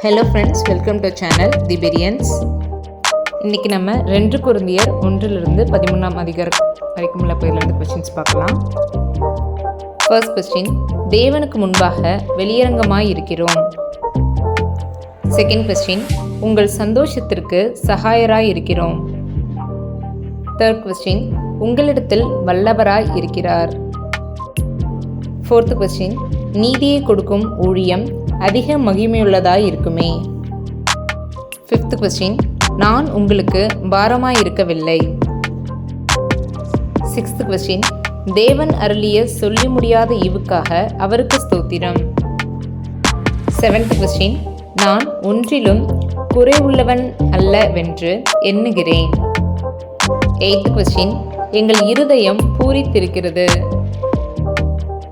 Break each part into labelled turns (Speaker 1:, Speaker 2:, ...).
Speaker 1: Hello friends, welcome to channel the பெரியன்ஸ். இன்றைக்கி நம்ம 2 கொரிந்தியர் 1-13 அதிகாரம் வரைக்கும் உள்ள பகுதியிலிருந்து கொஸ்டின்ஸ் பார்க்கலாம். ஃபர்ஸ்ட் கொஸ்டின், தேவனுக்கு முன்பாக வெளியரங்கமாய் இருக்கிறோம். செகண்ட் கொஸ்டின், உங்கள் சந்தோஷத்திற்கு சகாயராய் இருக்கிறோம். தேர்ட் கொஸ்டின், உங்களிடத்தில் வல்லவராய் இருக்கிறார். ஃபோர்த் கொஸ்டின், நீதியை கொடுக்கும் ஊழியம் அதிக மகிமையுள்ளதாய் இருக்குமே. ஃபிஃப்த் கொஸ்டின், நான் உங்களுக்கு பாரமாய் இருக்கவில்லை. சிக்ஸ்த் கொஸ்டின், தேவன் அருளிய சொல்லி முடியாத ஈவுக்காக அவருக்கு ஸ்தோத்திரம். செவன்த் கொஸ்டின், நான் ஒன்றிலும் குறைவுள்ளவன் அல்லவென்று எண்ணுகிறேன். எய்த் கொஸ்டின், எங்கள் இருதயம் பூரித்திருக்கிறது.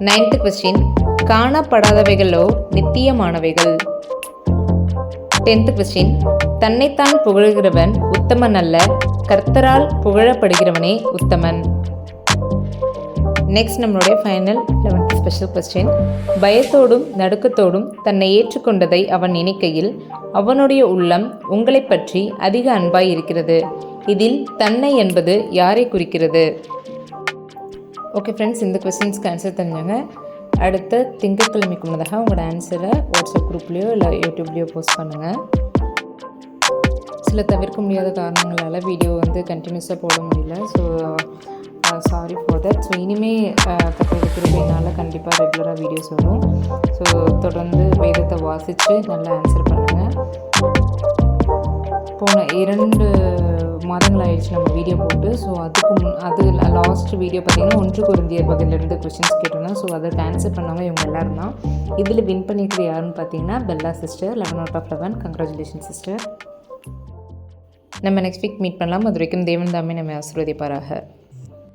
Speaker 1: நைன்த் கொஸ்டின், காணப்படாதவைகளோ நித்தியமானவைகள். 10th கொஸ்டின், தன்னைத்தான் புகழ்கிறவன் உத்தமன் அல்ல, கர்த்தரால் புகழப்படுகிறவனே உத்தமன். நெக்ஸ்ட் நம்மளுடைய ஃபைனல் 11th ஸ்பெஷல் கொஸ்டின், பயத்தோடும் நடுக்கத்தோடும் தன்னை ஏற்றுக்கொண்டதை அவன் நினைக்கையில் அவனுடைய உள்ளம் உங்களை பற்றி அதிக அன்பாய் இருக்கிறது. இதில் தன்னை என்பது யாரை குறிக்கிறது? ஓகே ஃப்ரெண்ட்ஸ், இந்த கொஸ்டின்ஸ்க்கு ஆன்சர் தெரிஞ்சாங்க. அடுத்த திங்கட்கிழமைக்கு முன்னதாக உங்களோட ஆன்சரை வாட்ஸ்அப் குரூப்லேயோ இல்லை யூடியூப்லேயோ போஸ்ட் பண்ணுங்கள். சில தவிர்க்க முடியாத காரணங்களால் வீடியோ கண்டினியூஸாக போட முடியல. So sorry for that. So இனிமேல் கத்தோட கிருபையினால் கண்டிப்பாக ரெகுலராக வீடியோஸ் வரும். ஸோ தொடர்ந்து வேதத்தை வாசித்து நல்லா ஆன்சர் பண்ணுங்கள். போன 2 மாதங்கள் ஆயிடுச்சு நம்ம வீடியோ போட்டு. ஸோ அது லாஸ்ட் வீடியோ பார்த்திங்கன்னா 1 கொரிந்தியர் வகையிலேருந்து கொஸ்டின்ஸ் கேட்டிருந்தோம். ஸோ அதை ஆன்சர் பண்ணவங்க இவங்க எல்லோரும் தான். இதில் வின் பண்ணிக்கிறது யாருன்னு பார்த்தீங்கன்னா பெல்லா சிஸ்டர். 11/11. Congratulation sister. நம்ம நெக்ஸ்ட் வீக் மீட் பண்ணலாம். அது வரைக்கும் தேவன் தாமே நம்ம ஆசீர்வதிப்பாராக.